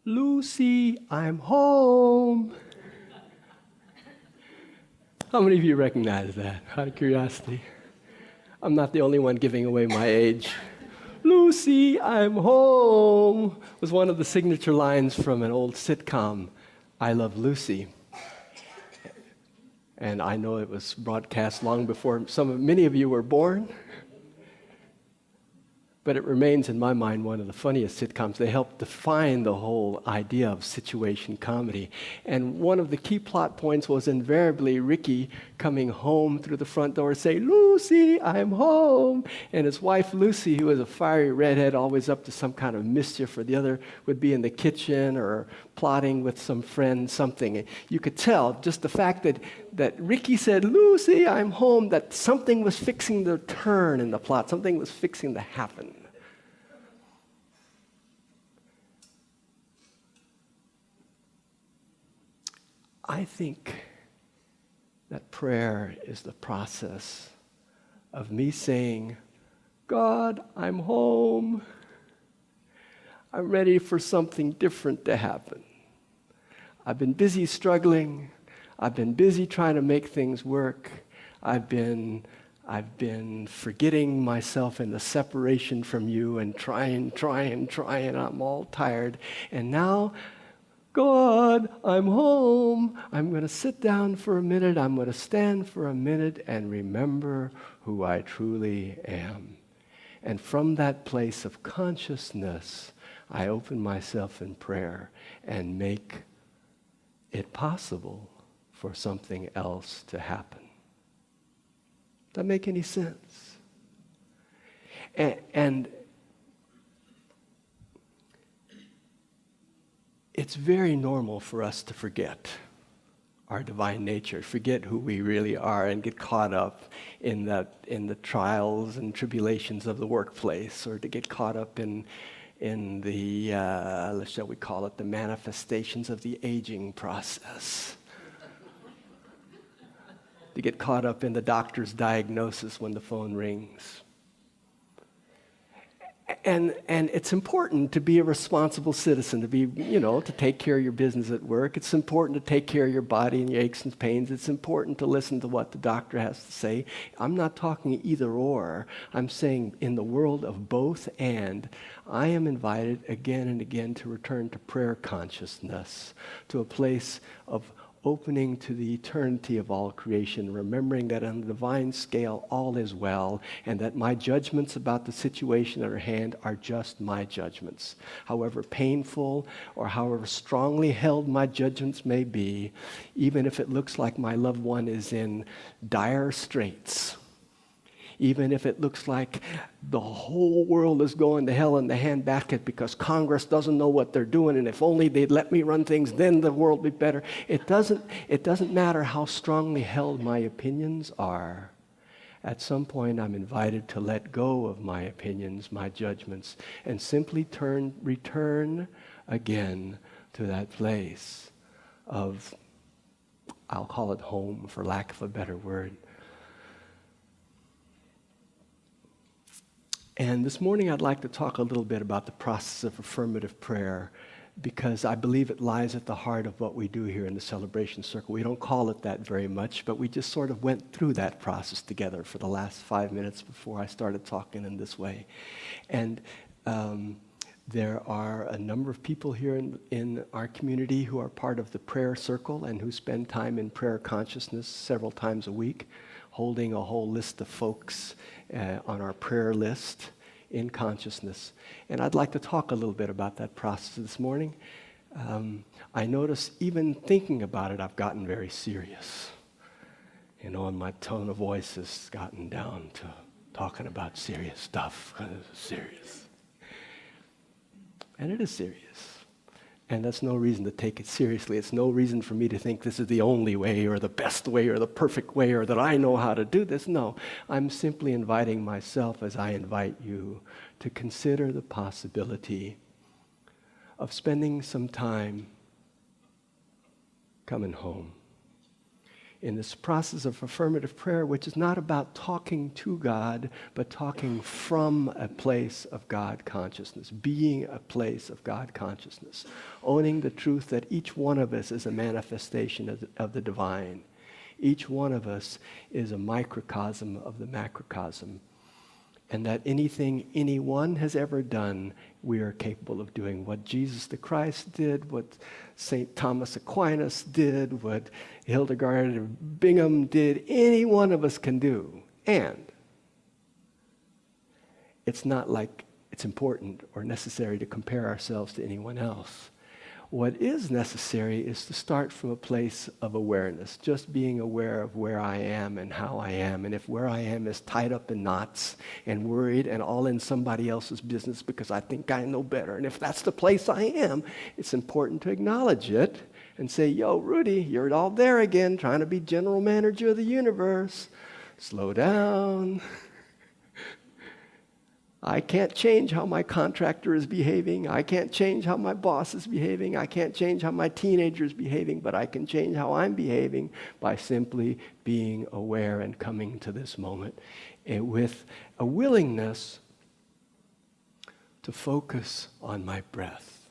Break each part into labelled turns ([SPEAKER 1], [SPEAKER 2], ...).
[SPEAKER 1] Lucy, I'm home. How many of you recognize that, out of curiosity? I'm not the only one giving away my age. Lucy, I'm home was one of the signature lines from an old sitcom, I Love Lucy. And I know it was broadcast long before many of you were born. But it remains in my mind one of the funniest sitcoms. They helped define the whole idea of situation comedy. And one of the key plot points was invariably Ricky coming home through the front door saying, Lucy, I'm home. And his wife Lucy, who was a fiery redhead, always up to some kind of mischief, or the other would be in the kitchen or plotting with some friend, something. And you could tell just the fact that Ricky said, Lucy, I'm home, that something was fixing to turn in the plot, something was fixing to happen. I think that prayer is the process of me saying, God, I'm home. I'm ready for something different to happen. I've been busy struggling. I've been busy trying to make things work. I've been forgetting myself in the separation from you and trying. I'm all tired. And now, God, I'm home. I'm going to sit down for a minute. I'm going to stand for a minute and remember who I truly am. And from that place of consciousness, I open myself in prayer and make it possible for something else to happen. Does that make any sense? And it's very normal for us to forget our divine nature, forget who we really are, and get caught up in the trials and tribulations of the workplace, or to get caught up in the, shall we call it, the manifestations of the aging process. To get caught up in the doctor's diagnosis when the phone rings. And it's important to be a responsible citizen, to take care of your business at work. It's important to take care of your body and your aches and pains. It's important to listen to what the doctor has to say. I'm not talking either or. I'm saying in the world of both and, I am invited again and again to return to prayer consciousness, to a place of opening to the eternity of all creation, remembering that on the divine scale all is well, and that my judgments about the situation at hand are just my judgments. However painful or however strongly held my judgments may be, even if it looks like my loved one is in dire straits, even if it looks like the whole world is going to hell in the handbasket because Congress doesn't know what they're doing, and if only they'd let me run things, then the world would be better. It doesn't matter how strongly held my opinions are. At some point, I'm invited to let go of my opinions, my judgments, and simply return again to that place of, I'll call it home for lack of a better word. And this morning I'd like to talk a little bit about the process of affirmative prayer, because I believe it lies at the heart of what we do here in the Celebration Circle. We don't call it that very much, but we just sort of went through that process together for the last 5 minutes before I started talking in this way. And there are a number of people here in our community who are part of the prayer circle and who spend time in prayer consciousness several times a week, holding a whole list of folks on our prayer list in consciousness. And I'd like to talk a little bit about that process this morning. I notice even thinking about it, I've gotten very serious. And my tone of voice has gotten down to talking about serious stuff. Serious. And it is serious. And that's no reason to take it seriously. It's no reason for me to think this is the only way or the best way or the perfect way or that I know how to do this. No, I'm simply inviting myself as I invite you to consider the possibility of spending some time coming home in this process of affirmative prayer, which is not about talking to God, but talking from a place of God consciousness, being a place of God consciousness, owning the truth that each one of us is a manifestation of the divine. Each one of us is a microcosm of the macrocosm, and that anything anyone has ever done, we are capable of doing. What Jesus the Christ did, what St. Thomas Aquinas did, what Hildegard of Bingen did, any one of us can do. And it's not like it's important or necessary to compare ourselves to anyone else. What is necessary is to start from a place of awareness, just being aware of where I am and how I am. And if where I am is tied up in knots and worried and all in somebody else's business because I think I know better, and if that's the place I am, it's important to acknowledge it and say, yo, Rudi, you're all there again, trying to be general manager of the universe. Slow down. I can't change how my contractor is behaving. I can't change how my boss is behaving. I can't change how my teenager is behaving, but I can change how I'm behaving by simply being aware and coming to this moment with a willingness to focus on my breath.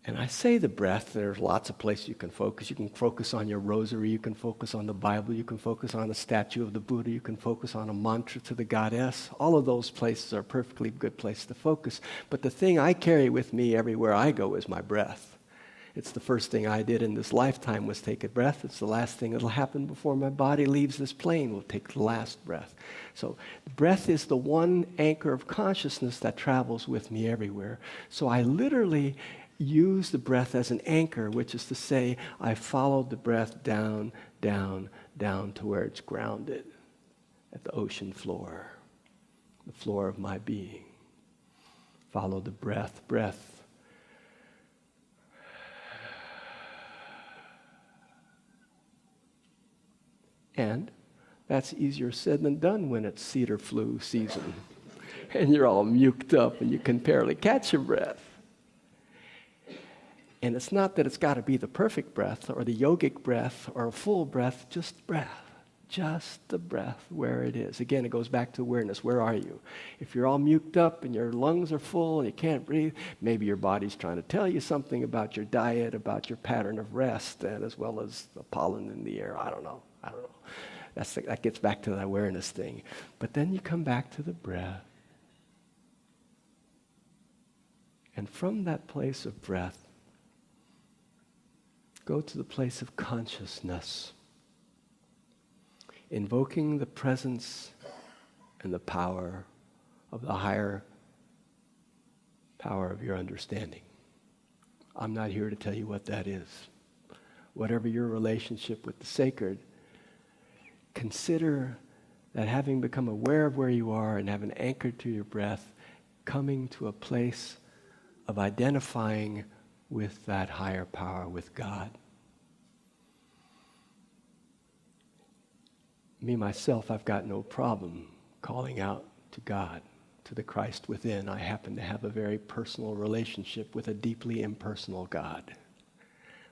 [SPEAKER 1] And I say the breath, there's lots of places you can focus. You can focus on your rosary, you can focus on the Bible, you can focus on a statue of the Buddha, you can focus on a mantra to the goddess. All of those places are a perfectly good place to focus. But the thing I carry with me everywhere I go is my breath. It's the first thing I did in this lifetime was take a breath. It's the last thing that'll happen before my body leaves this plane. We'll take the last breath. So breath is the one anchor of consciousness that travels with me everywhere. So I literally use the breath as an anchor, which is to say, I followed the breath down, down, down to where it's grounded, at the ocean floor, the floor of my being. Follow the breath. And that's easier said than done when it's cedar flu season and you're all muked up and you can barely catch your breath. And it's not that it's got to be the perfect breath or the yogic breath or a full breath, just breath. Just the breath where it is. Again, it goes back to awareness. Where are you? If you're all muked up and your lungs are full and you can't breathe, maybe your body's trying to tell you something about your diet, about your pattern of rest, and as well as the pollen in the air. I don't know. That gets back to the awareness thing. But then you come back to the breath. And from that place of breath, go to the place of consciousness, invoking the presence and the power of the higher power of your understanding. I'm not here to tell you what that is. Whatever your relationship with the sacred, consider that having become aware of where you are and having anchored to your breath, coming to a place of identifying with that higher power, with God. Me, myself, I've got no problem calling out to God, to the Christ within. I happen to have a very personal relationship with a deeply impersonal God.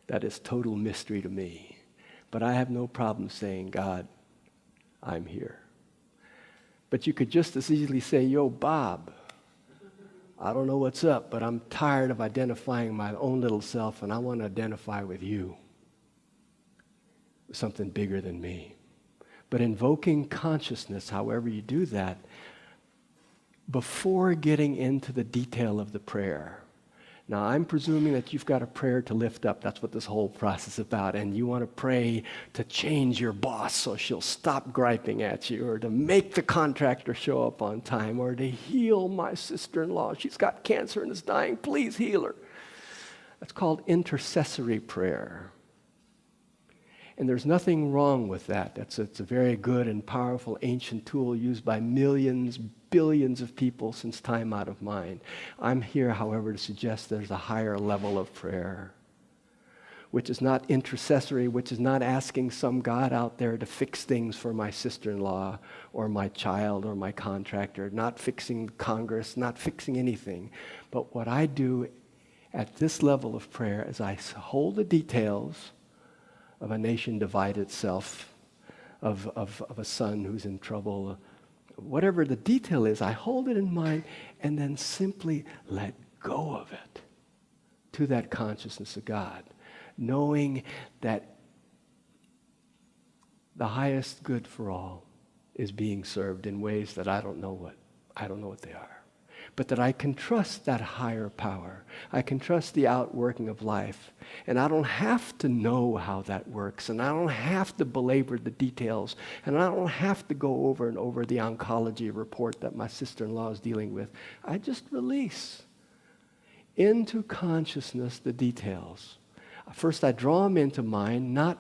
[SPEAKER 1] That is total mystery to me. But I have no problem saying, God, I'm here. But you could just as easily say, yo, Bob, I don't know what's up, but I'm tired of identifying my own little self, and I want to identify with you, with something bigger than me. But invoking consciousness, however you do that, before getting into the detail of the prayer. Now, I'm presuming that you've got a prayer to lift up. That's what this whole process is about. And you want to pray to change your boss so she'll stop griping at you, or to make the contractor show up on time, or to heal my sister-in-law. She's got cancer and is dying. Please heal her. That's called intercessory prayer. And there's nothing wrong with that. It's a very good and powerful ancient tool used by millions, billions of people since time out of mind. I'm here, however, to suggest there's a higher level of prayer, which is not intercessory, which is not asking some God out there to fix things for my sister-in-law or my child or my contractor, not fixing Congress, not fixing anything. But what I do at this level of prayer is I hold the details of a nation divide itself, of a son who's in trouble. Whatever the detail is, I hold it in mind and then simply let go of it to that consciousness of God, knowing that the highest good for all is being served in ways that I don't know what they are. But that I can trust that higher power. I can trust the outworking of life. And I don't have to know how that works. And I don't have to belabor the details. And I don't have to go over and over the oncology report that my sister-in-law is dealing with. I just release into consciousness the details. First, I draw them into mind, not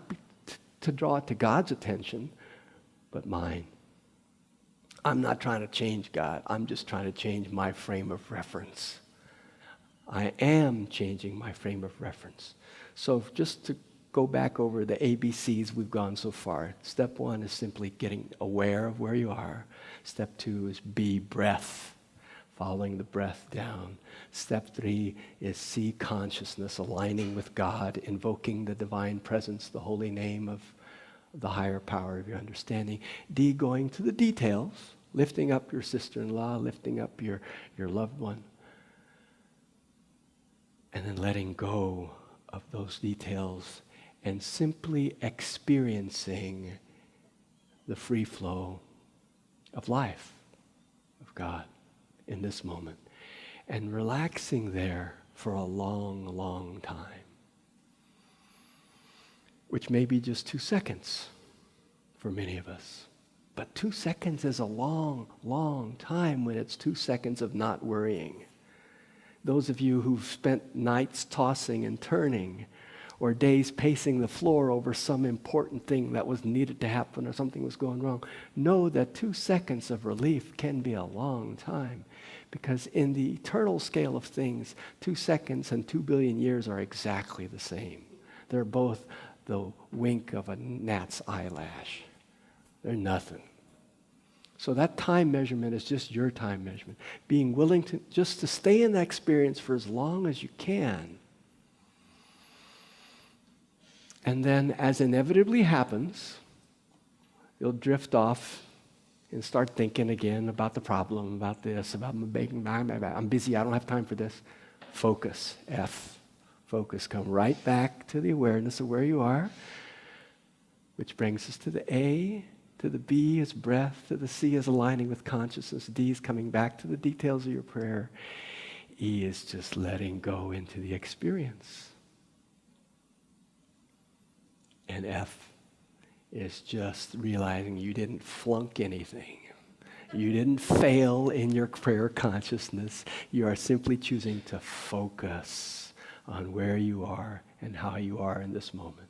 [SPEAKER 1] to draw it to God's attention, but mine. I'm not trying to change God. I'm just trying to change my frame of reference. I am changing my frame of reference. So just to go back over the ABCs we've gone so far. Step 1 is simply getting aware of where you are. Step 2 is be breath, following the breath down. Step 3 is see consciousness, aligning with God, invoking the divine presence, the holy name of the higher power of your understanding. D, going to the details, lifting up your sister-in-law, lifting up your loved one, and then letting go of those details and simply experiencing the free flow of life, of God in this moment, and relaxing there for a long, long time, which may be just 2 seconds for many of us. But 2 seconds is a long, long time when it's 2 seconds of not worrying. Those of you who've spent nights tossing and turning or days pacing the floor over some important thing that was needed to happen or something was going wrong, know that 2 seconds of relief can be a long time, because in the eternal scale of things, 2 seconds and 2 billion years are exactly the same. They're both the wink of a gnat's eyelash. They're nothing. So that time measurement is just your time measurement. Being willing to just to stay in that experience for as long as you can. And then, as inevitably happens, you'll drift off and start thinking again about the problem, about this, about my baking. I'm busy, I don't have time for this. Focus, F. Focus. Come right back to the awareness of where you are, which brings us to the A. To the B is breath, to the C is aligning with consciousness, D is coming back to the details of your prayer, E is just letting go into the experience, and F is just realizing you didn't flunk anything. You didn't fail in your prayer consciousness. You are simply choosing to focus on where you are and how you are in this moment.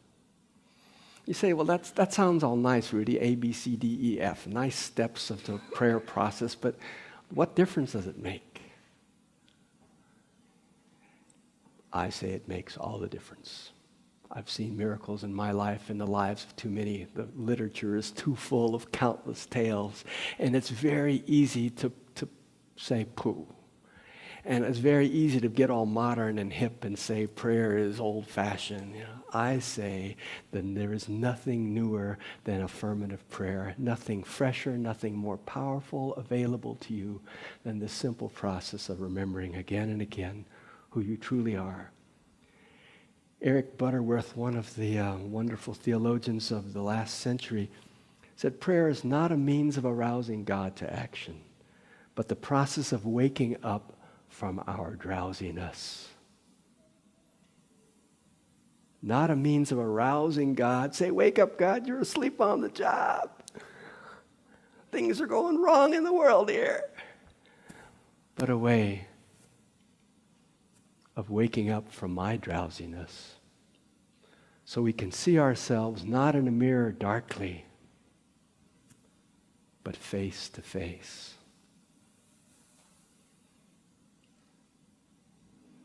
[SPEAKER 1] You say, well, that sounds all nice, Rudi, A, B, C, D, E, F, nice steps of the prayer process, but what difference does it make? I say it makes all the difference. I've seen miracles in my life, in the lives of too many. The literature is too full of countless tales, and it's very easy to say pooh. And it's very easy to get all modern and hip and say prayer is old-fashioned. I say that there is nothing newer than affirmative prayer, nothing fresher, nothing more powerful available to you than the simple process of remembering again and again who you truly are. Eric Butterworth, one of the wonderful theologians of the last century, said prayer is not a means of arousing God to action, but the process of waking up from our drowsiness. Not a means of arousing God. Say, wake up, God, you're asleep on the job. Things are going wrong in the world here. But a way of waking up from my drowsiness so we can see ourselves not in a mirror darkly, but face to face.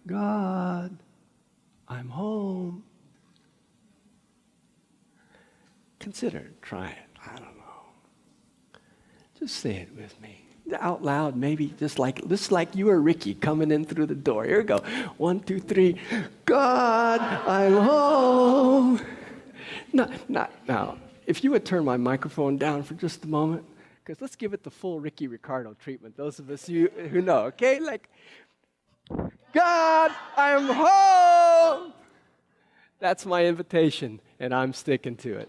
[SPEAKER 1] God, I'm home. Consider trying it. I don't know. Just say it with me. Out loud, maybe just like you or Ricky coming in through the door. Here we go. 1, 2, 3. God, I'm home. Now, if you would turn my microphone down for just a moment, because let's give it the full Ricky Ricardo treatment, those of us who know, okay? Like, God, I'm home! That's my invitation, and I'm sticking to it.